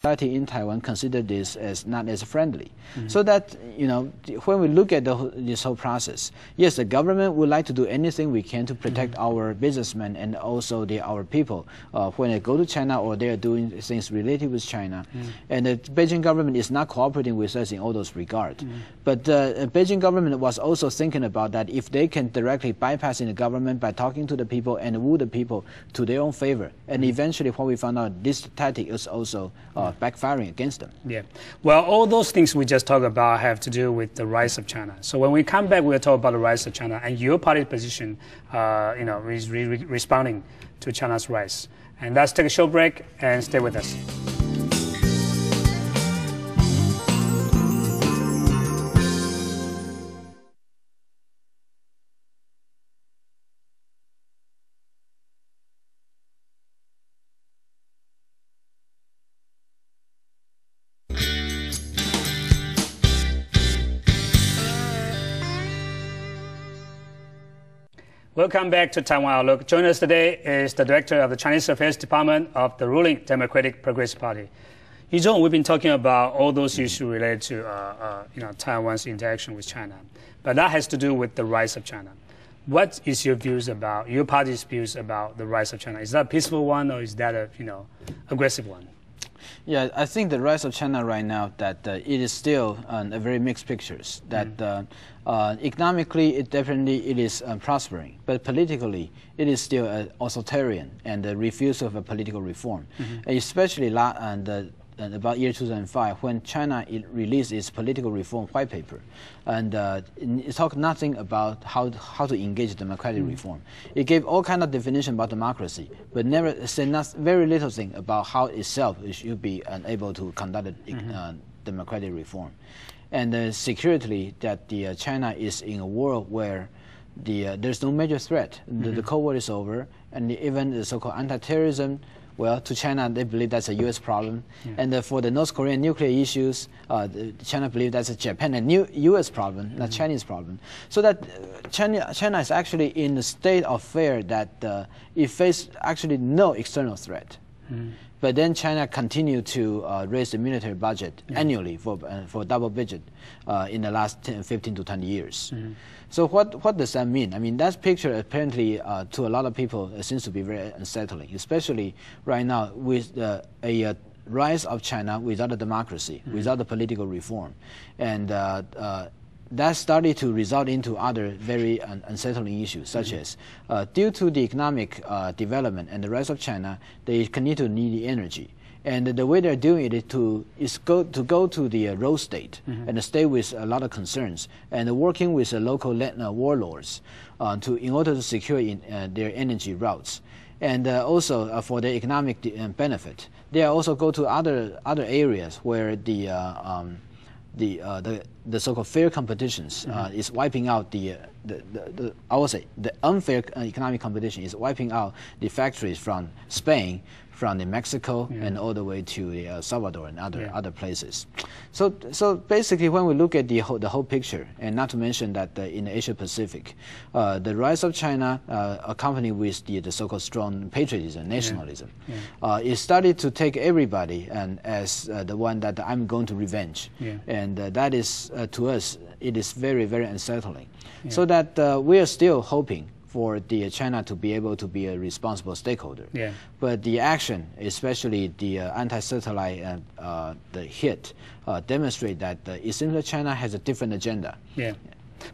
society in Taiwan consider this as not as friendly. So that, when we look at this whole process, yes, the government would like to do anything we can to protect our businessmen and also our people when they go to China or they are doing things related with China. And the Beijing government is not cooperating with us in all those regards. But the Beijing government was also thinking about that if they can directly bypass the government by talking to the people and woo the people to their own favor. And eventually what we found out, this tactic is also backfiring against them. Yeah. Well, all those things we just talked about have to do with the rise of China. So when we come back, we'll talk about the rise of China and your party's position, is responding to China's rise. And let's take a short break and stay with us. Welcome back to Taiwan Outlook. Joining us today is the Director of the Chinese Affairs Department of the ruling Democratic Progressive Party. Yi-Zhong, we've been talking about all those issues related to Taiwan's interaction with China, but that has to do with the rise of China. What is your party's views about the rise of China? Is that a peaceful one or is that a aggressive one? Yeah, I think the rise of China right now, that it is still a very mixed pictures. That economically, it is prospering, but politically, it is still authoritarian and the refusal of a political reform. Especially about year 2005, when China released its political reform white paper, and it talked nothing about how to engage democratic reform. It gave all kind of definition about democracy, but never said very little thing about how itself it should be able to conduct democratic reform. And security, that China is in a world where there's no major threat. The Cold War is over, and even the so-called anti-terrorism. Well, to China, they believe that's a U.S. problem. And for the North Korean nuclear issues, China believes that's a Japan and U.S. problem, not Chinese problem. So that China is actually in a state of fear that it faces actually no external threat. But then China continued to raise the military budget annually for double digit in the last 15 to 20 years. So what does that mean? I mean, that picture apparently to a lot of people seems to be very unsettling, especially right now with a rise of China without a democracy, without a political reform. And that started to result into other very unsettling issues, such as due to the economic development and the rise of China, they continue to need the energy. And the way they're doing it is go to the road state and stay with a lot of concerns and working with the local warlords in order to secure their energy routes. And also for their economic benefit, they also go to other areas where the so-called fair competitions is wiping out I would say the unfair economic competition is wiping out the factories from Spain, from Mexico, and all the way to El Salvador and other places. So basically, when we look at the whole picture, and not to mention that in the Asia Pacific, the rise of China, accompanied with the so-called strong patriotism, nationalism, it started to take everybody as the one that I'm going to revenge, and that is to us it is very, very unsettling. So that we are still hoping for China to be able to be a responsible stakeholder. But the action, especially the anti-satellite the hit, demonstrate that it seems that China has a different agenda.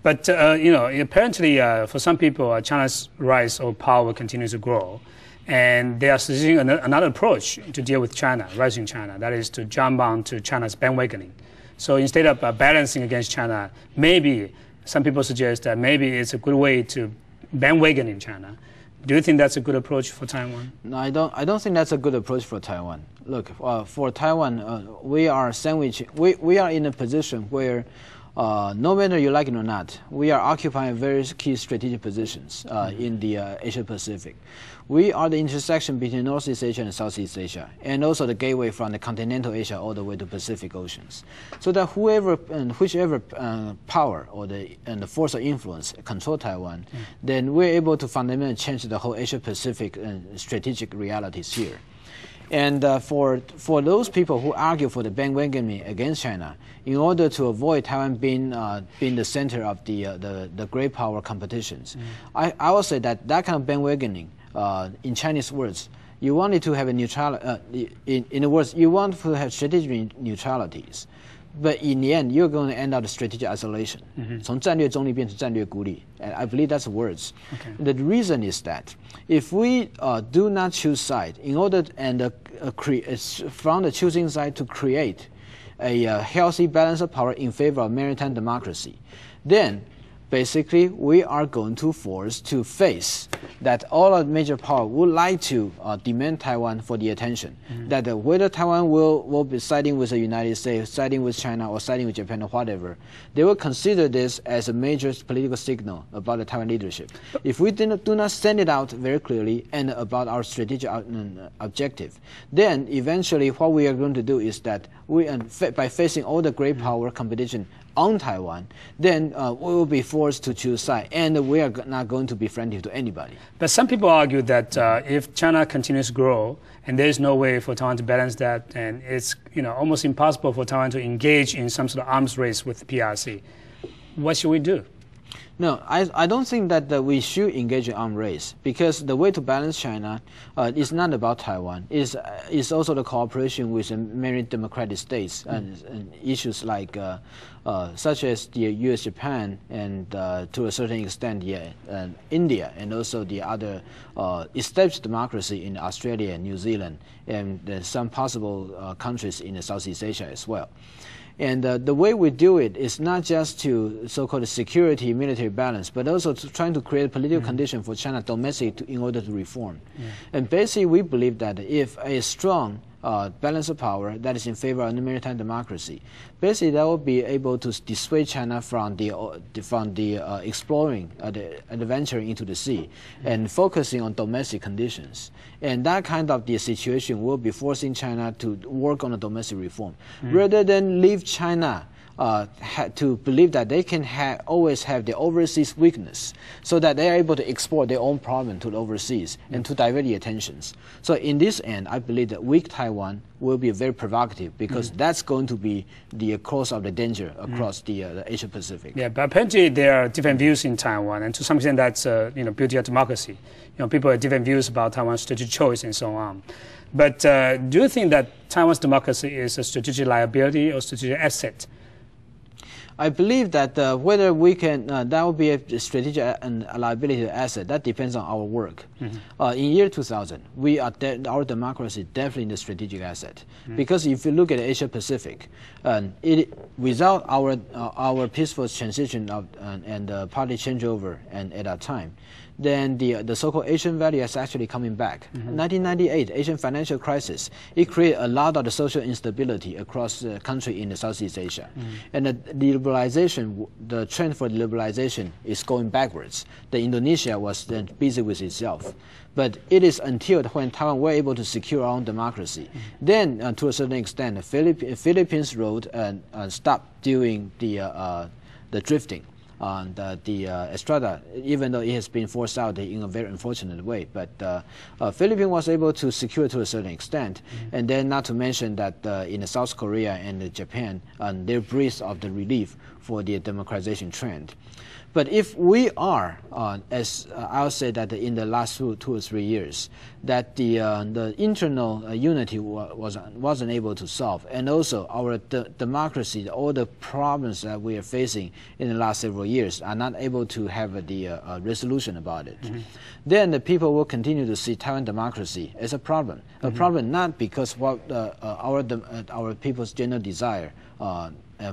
But apparently for some people, China's rise of power continues to grow. And they are suggesting another approach to deal with China, rising China, that is to jump on to China's bandwagoning. So instead of balancing against China, maybe some people suggest that maybe it's a good way to bandwagon in China. Do you think that's a good approach for Taiwan? No, I don't think that's a good approach for Taiwan. Look, for Taiwan, we are we are in a position where no matter you like it or not, we are occupying very key strategic positions in the Asia Pacific. We are the intersection between Northeast Asia and Southeast Asia, and also the gateway from the continental Asia all the way to Pacific Oceans. So that whichever power or the force of influence control Taiwan, then we're able to fundamentally change the whole Asia Pacific strategic realities here. And for those people who argue for the bandwagoning against China, in order to avoid Taiwan being the center of the great power competitions, I would say that kind of bandwagoning, in Chinese words, you wanted to have a neutrality. In other words, you want to have strategic neutralities, but in the end, you're going to end up with strategic isolation. 从战略中立变成战略孤立, and I believe that's words. The reason is that if we do not choose side, in order from the choosing side to create a healthy balance of power in favor of maritime democracy, then basically we are going to force to face that all of major power would like to demand Taiwan for the attention. That whether Taiwan will be siding with the United States, siding with China, or siding with Japan or whatever, they will consider this as a major political signal about the Taiwan leadership. If we do not send it out very clearly and about our strategic objective, then eventually what we are going to do is that by facing all the great power competition on Taiwan, then we will be forced to choose side, and we are not going to be friendly to anybody. But some people argue that if China continues to grow, and there is no way for Taiwan to balance that, and it's almost impossible for Taiwan to engage in some sort of arms race with the PRC, what should we do? No, I don't think that we should engage in arms race, because the way to balance China is not about Taiwan. It's also the cooperation with many democratic states and issues like such as the U.S., Japan, and to a certain extent India, and also the other established democracy in Australia, New Zealand, and some possible countries in Southeast Asia as well. And the way we do it is not just to so-called security, military balance, but also to trying to create a political condition for China domestic in order to reform. And basically, we believe that if a strong balance of power that is in favor of maritime democracy, basically that will be able to dissuade China from the exploring, the venturing into the sea, and focusing on domestic conditions. And that kind of the situation will be forcing China to work on a domestic reform, rather than leave China to believe that they can always have the overseas weakness, so that they are able to export their own problem to the overseas and to divert the attentions. So in this end, I believe that weak Taiwan will be very provocative, because that's going to be the cause of the danger across the Asia Pacific. Yeah, but apparently there are different views in Taiwan, and to some extent that's beauty of democracy. People have different views about Taiwan's strategic choice and so on. But do you think that Taiwan's democracy is a strategic liability or strategic asset? I believe that whether we can, that will be a strategic and a liability asset. That depends on our work. In year 2000, our democracy definitely is a strategic asset, because if you look at Asia Pacific, without our peaceful transition and party changeover at that time, then the so-called Asian value is actually coming back. 1998, Asian financial crisis, it created a lot of the social instability across the country in the Southeast Asia. And the liberalization, the trend for liberalization is going backwards. Indonesia was then busy with itself. But it is until when Taiwan were able to secure our own democracy, then to a certain extent, the Philippines road stopped doing the drifting on the Estrada, even though it has been forced out in a very unfortunate way. But Philippines was able to secure to a certain extent, and then not to mention that in South Korea and Japan, they breathed of the relief for the democratization trend. But if we are, as I'll say that in the last 2 or 3 years, that the internal unity wasn't able to solve, and also our democracy, all the problems that we are facing in the last several years are not able to have the resolution about it, then the people will continue to see Taiwan democracy as a problem. A problem not because what our people's general desire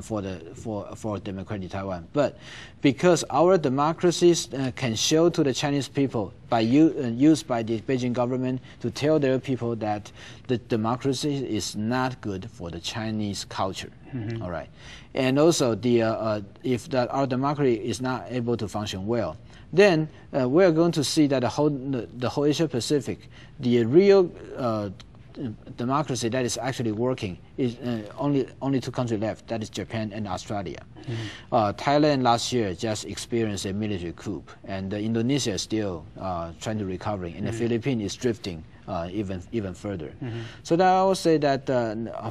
for democratic Taiwan, but because our democracies can show to the Chinese people used by the Beijing government to tell their people that the democracy is not good for the Chinese culture. All right, and also if our democracy is not able to function well, then we are going to see that the whole Asia Pacific, the real democracy that is actually working is only 2 countries left. That is Japan and Australia. Thailand last year just experienced a military coup, and Indonesia is still trying to recover, and the Philippines is drifting even further. So that I would say that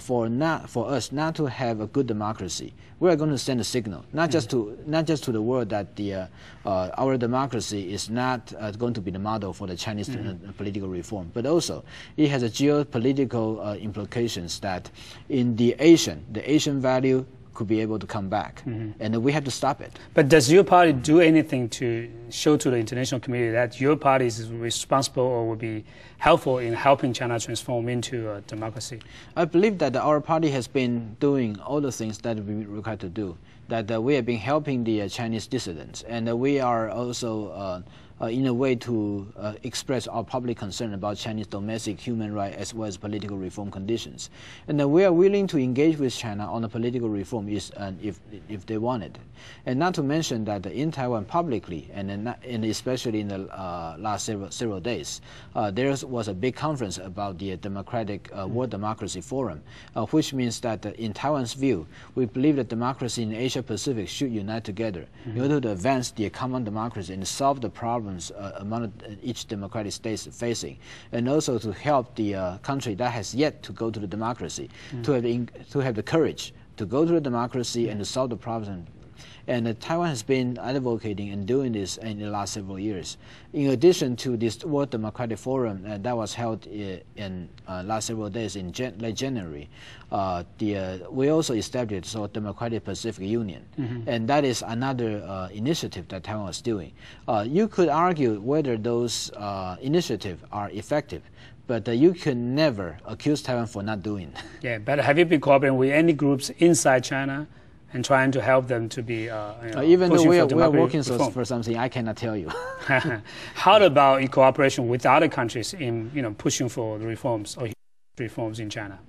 for us not to have a good democracy, we are going to send a signal, not just to the world that our democracy is not going to be the model for the Chinese political reform, but also it has a geopolitical implications that in the Asian value could be able to come back, and we have to stop it. But does your party do anything to show to the international community that your party is responsible or will be helpful in helping China transform into a democracy? I believe that our party has been doing all the things that we required to do, that we have been helping the Chinese dissidents, and we are also in a way to express our public concern about Chinese domestic human rights as well as political reform conditions. And we are willing to engage with China on the political reform if they want it. And not to mention that in Taiwan publicly, and especially in the last several days, there was a big conference about the Democratic World Democracy Forum, which means that in Taiwan's view, we believe that democracy in Asia Pacific should unite together in order to advance the common democracy and solve the problems among each democratic state facing, and also to help the country that has yet to go to the democracy to have the courage to go to the democracy and to solve the problem. And Taiwan has been advocating and doing this in the last several years. In addition to this World Democratic Forum that was held in last several days in late January, we also established the Democratic Pacific Union, and that is another initiative that Taiwan was doing. You could argue whether those initiatives are effective, but you can never accuse Taiwan for not doing. Yeah, but have you been cooperating with any groups inside China and trying to help them to be even though we are working for something, I cannot tell you. How about in cooperation with other countries in pushing for the reforms in China?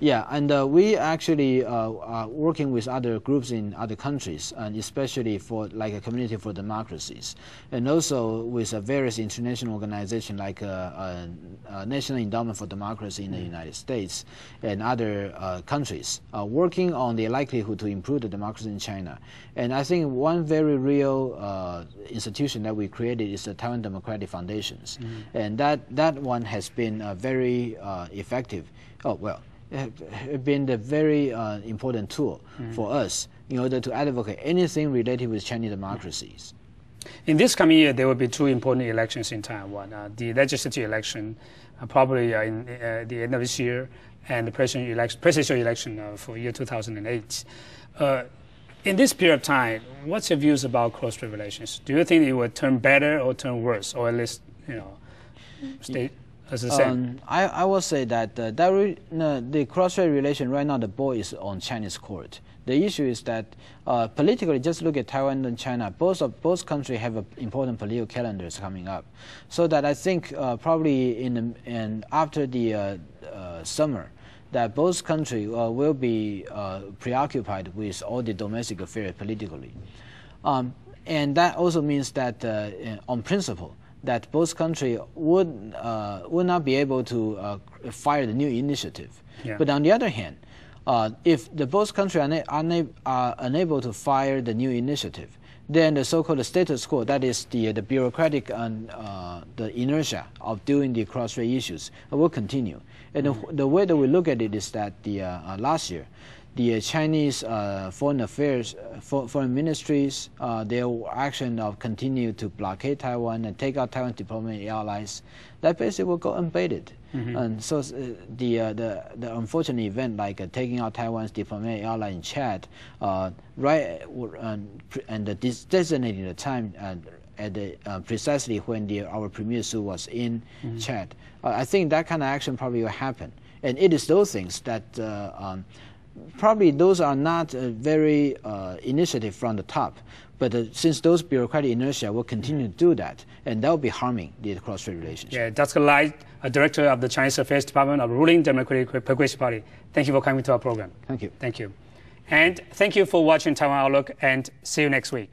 Yeah, and we actually are working with other groups in other countries, and especially for like a Community for Democracies, and also with various international organizations like National Endowment for Democracy in the United States and other countries, working on the likelihood to improve the democracy in China. And I think one very real institution that we created is the Taiwan Democratic Foundations, and that one has been very effective. Been the very important tool for us in order to advocate anything related with Chinese democracies. In this coming year, there will be two important elections in Taiwan. The legislative election, probably in the end of this year, and the presidential election for year 2008. In this period of time, what's your views about cross-strait relations? Do you think it will turn better or turn worse, or at least, stay as the same? I will say that the cross-strait relation right now, the ball is on Chinese court. The issue is that politically, just look at Taiwan and China. Both countries have important political calendars coming up, so that I think probably after the summer, that both countries will be preoccupied with all the domestic affairs politically, and that also means that on principle, that both countries would not be able to fire the new initiative. Yeah. But on the other hand, if both countries are unable to fire the new initiative, then the so-called status quo, that is the bureaucratic and the inertia of doing the cross-strait issues, will continue. And the way that we look at it is that last year, the Chinese foreign ministries, their action of continue to blockade Taiwan and take out Taiwan's diplomatic allies, that basically will go unabated. And so the unfortunate event like taking out Taiwan's diplomatic ally in Chad, designating the time precisely when our Premier Su was in Chad, I think that kind of action probably will happen. And it is those things that probably those are not very initiative from the top, but since those bureaucratic inertia will continue to do that, and that will be harming the cross-strait relationship. Yeah, Dr. Lai, Director of the Chinese Affairs Department of the ruling Democratic Progressive Party. Thank you for coming to our program. Thank you. Thank you. And thank you for watching Taiwan Outlook, and see you next week.